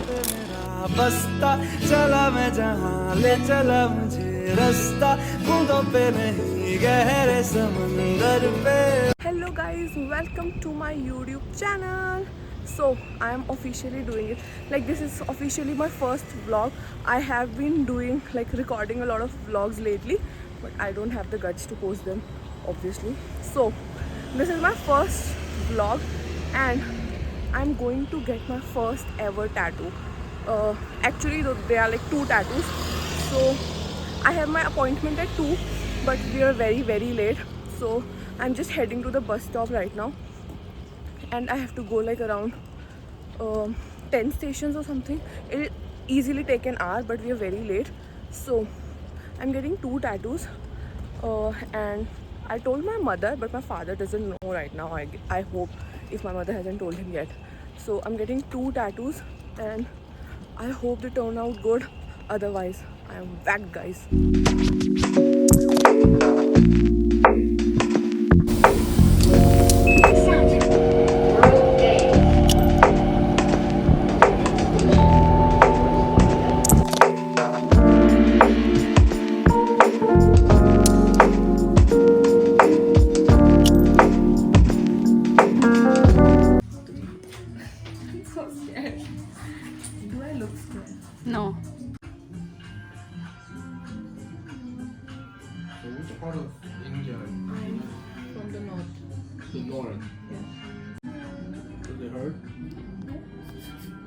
पे मेरा बस्ता चला मैं जहाँ ले चला मुझे रास्ता बूंदों पे नहीं गहरे समंदर पे. Hello guys, welcome to my YouTube channel. So I am officially doing it. Like this is officially my first vlog. I have been doing like recording a lot of vlogs lately, but I don't have the guts to post them obviously. So this is my first vlog and I'm going to get my first ever tattoo. Actually there are like 2 tattoos. So I have my appointment at 2, but we are very late. So I'm just heading to the bus stop right now, and I have to go like around 10 stations or something. It'll easily take an hour, but we are very late. So I'm getting 2 tattoos, and I told my mother, but my father doesn't know right now. I hope, if my mother hasn't told him yet. So I'm getting 2 tattoos, and I hope they turn out good. Otherwise, I am whacked, guys. So scared. Do I look scared? No. So which part of India? I'm from the north. The north. Yeah. Does it hurt?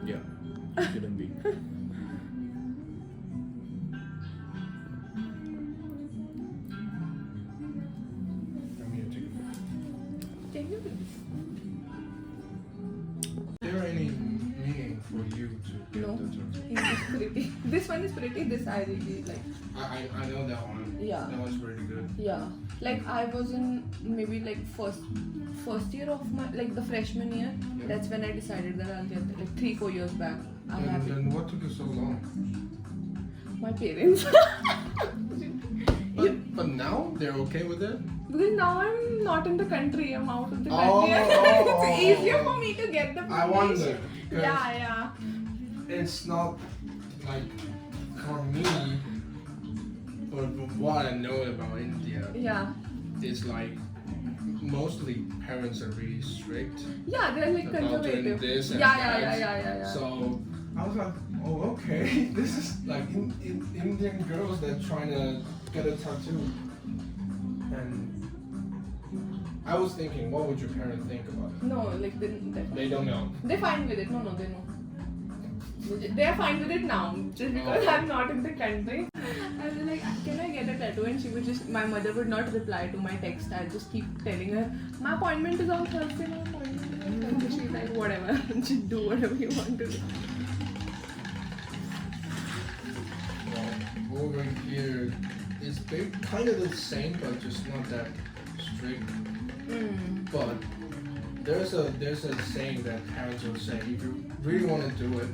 Yeah. You shouldn't be. I'm here to take a picture. Can you? Is there any meaning for you to get No. the tattoo? It's pretty. This one is pretty. This I really like. I know that one. Yeah. That one's pretty good. Yeah. Like I was in maybe like first year of my like the freshman year. Yeah. That's when I decided that I'll get that. Like 3-4 years back. I have it. Then what took you so long? My parents. But now they're okay with it? Because now I'm not in the country. I'm out of the Oh, country. oh, It's easier for me to get the I wonder. 'Cause Yeah. it's not like for me, or what I know about India, Yeah. it's like mostly parents are really strict Yeah, they're like about doing conservative. this and Yeah. that. So I was like, oh, okay, this is like Indian girls that trying to get a tattoo, and I was thinking, what would your parents think about it? No, like They don't know. they're fine with it. No, they know. They're fine with it now, just because I'm not in the country. I was like, can I get a tattoo? And she would just, my mother would not reply to my text. I'd just keep telling her, my appointment is on Thursday, my appointment is on Thursday. She's like, whatever, just do whatever you want to do. Well, over here, it's kind of the same, but just not that strict. But there's a saying that parents will say, if you really want to do it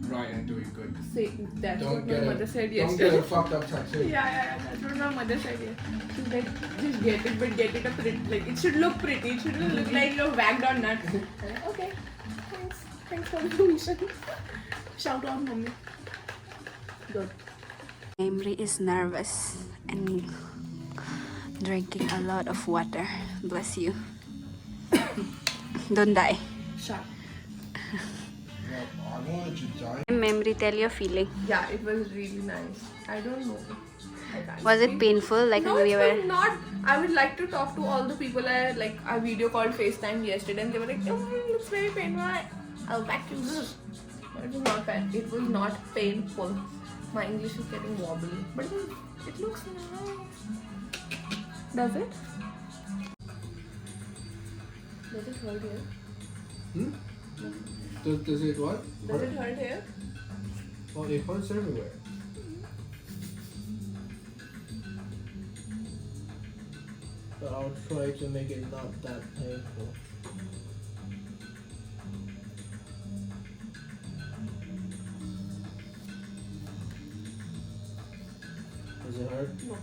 right and do it good. Say, that's Don't what my get mother said Don't yesterday. get a fucked up tattoo. Yeah, that's what my mother said. Yeah. She's like, just get it, but get it a pretty, like it should look pretty. It shouldn't look like you're wagged on nuts. I'm like, okay, thanks for the permission. Shout out, mommy. Good. Emery is nervous and drinking a lot of water. Bless you. Don't die. Shut. Well, I won't let you die. Emery, tell your feeling. Yeah, it was really nice. I don't know. I can't Was it speak. painful? Like No, when we it were. was not. I would like to talk to all the people I video called FaceTime yesterday, and they were like, it's very painful. I'll back you this. But it was not bad. It was not painful. My English is getting wobbly, but it looks nice. Does it? Does it hurt here? Does it what? Does it hurt here? Well, it hurts everywhere. But I'll try to make it not that painful. Does it hurt? No.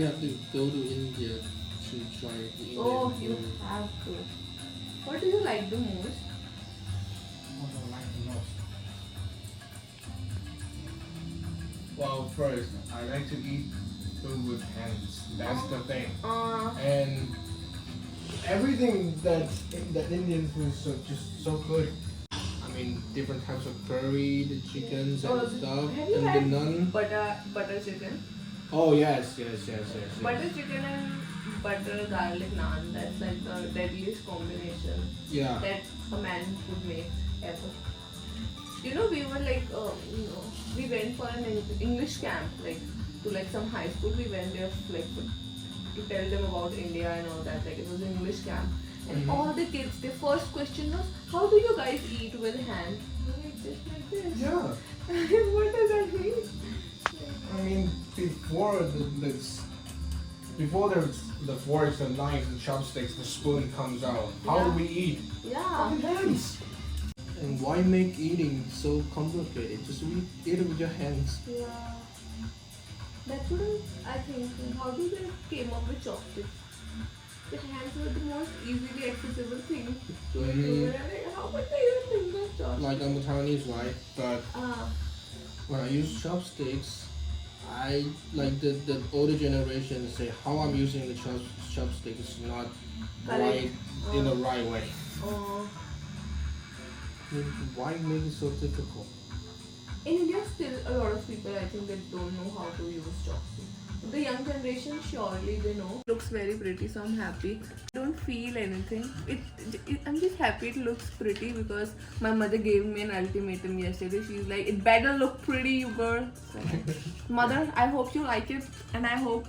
You have to go to India to try the Indian Oh, you food. have to. What do you like the most? What do I like the most? Well, first, I like to eat food with hands. That's the thing. And everything that Indian food is just so good. I mean, different types of curry, the chickens and stuff, have you and the had naan. butter chicken? Oh yes. Butter chicken and butter garlic naan. That's like the deadliest combination Yeah. that a man could make ever. You know, we were like, we went for an English camp, like to like some high school. We went there like to tell them about India and all that. Like it was an English camp, and all the kids, their first question was, "How do you guys eat with hand?" Like just like this. Yeah. What does that mean? I mean, before there's the forks, the knives, the chopsticks, the spoon comes out. How do we eat? Yeah. With hands. And why make eating so complicated? Just eat it with your hands. Yeah. That's what I think. How do they came up with chopsticks? The hands were the most easily accessible thing to a human. Like, how would they even think of chopsticks? Like I'm a Taiwanese, right? But Ah. when I use chopsticks, I like the older generation say how I'm using the chopstick is not right in the right way. I mean, why make it so difficult? In India, still a lot of people, I think, that don't know how to use chopsticks. The young generation, surely they know. Looks very pretty, so I'm happy. Don't feel anything. I'm just happy it looks pretty because my mother gave me an ultimatum yesterday. She's like, it better look pretty, you girl. So, mother, I hope you like it, and I hope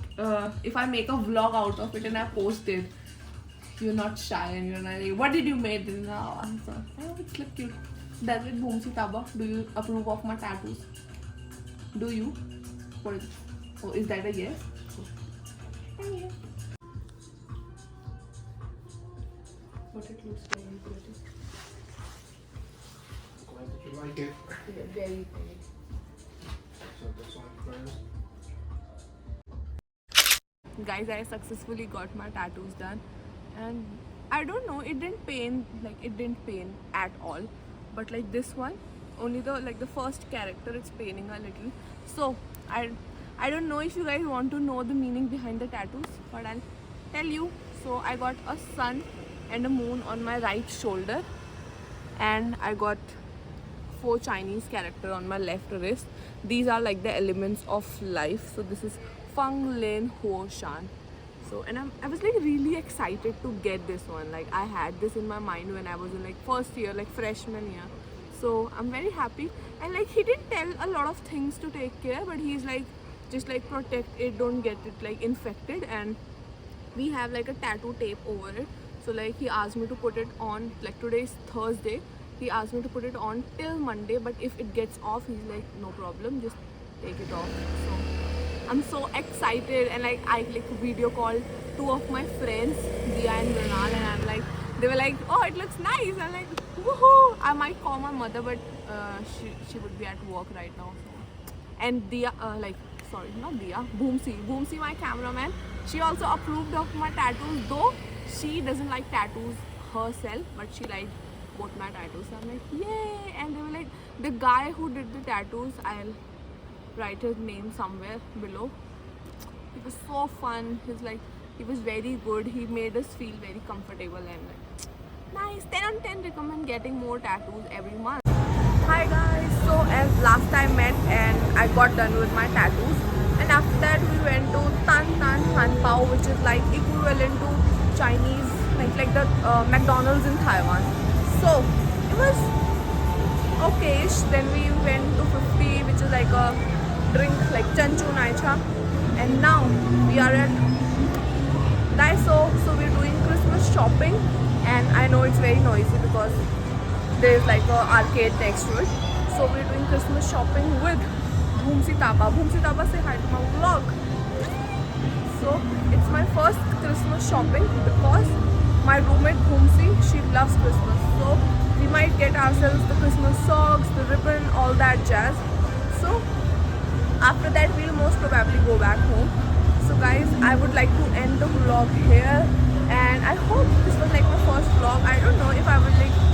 if I make a vlog out of it and I post it, you're not shy and you're not like, what did you make? No, answer. Oh, it's like cute. Does it, Boomsi Taba? Do you approve of my tattoos? Do you? What is it? Oh, is that a yes? Thank you. But it looks very pretty. Glad that you like it. Yeah, very pretty. So this one first. Guys, I successfully got my tattoos done, and I don't know, it didn't pain at all, but like this one, only the first character, it's paining a little. So I don't know if you guys want to know the meaning behind the tattoos, but I'll tell you. So I got a sun and a moon on my right shoulder, and I got 4 Chinese characters on my left wrist. These are like the elements of life. So this is Feng Lin Huo Shan. So, and I was like really excited to get this one. Like I had this in my mind when I was in like first year, like freshman year. So I'm very happy. And like he didn't tell a lot of things to take care, but he's like, just like protect it, don't get it like infected. And we have like a tattoo tape over it. So like he asked me to put it on, like today is Thursday. He asked me to put it on till Monday, but if it gets off, he's like, no problem, just take it off. So I'm so excited, and like I like video called 2 of my friends, Dia and Ronald, and I'm like, they were like, oh, it looks nice. I'm like, woohoo! I might call my mother, but she would be at work right now. So. And Dia, not Dia, Boomsi, my cameraman, she also approved of my tattoos, though she doesn't like tattoos herself, but she liked both my tattoos. So I'm like, yay! And they were like, the guy who did the tattoos, I'll write his name somewhere below. It was so fun. He was very good. He made us feel very comfortable and like, nice. 10 on 10, recommend getting more tattoos every month. Hi guys, so as last time met and I got done with my tattoos, and after that we went to Tan Tan Han Pao, which is like equivalent to Chinese, like the McDonald's in Taiwan. So it was okayish. Then we went to 50, which is like a drink like Chanchu Naicha, and now we are at Daiso. So we're doing Christmas shopping, and I know it's very noisy because there's like a arcade next to it. So we're doing Christmas shopping with Boomsi Taba. Boomsi Taba, say hi to my vlog. So it's my first Christmas shopping because my roommate Boomsi, she loves Christmas. So we might get ourselves the Christmas socks, the ribbon, all that jazz. So after that we'll most probably go back home. So So guys, I would like to end the vlog here, and I hope this was like my first vlog. I don't know if I will like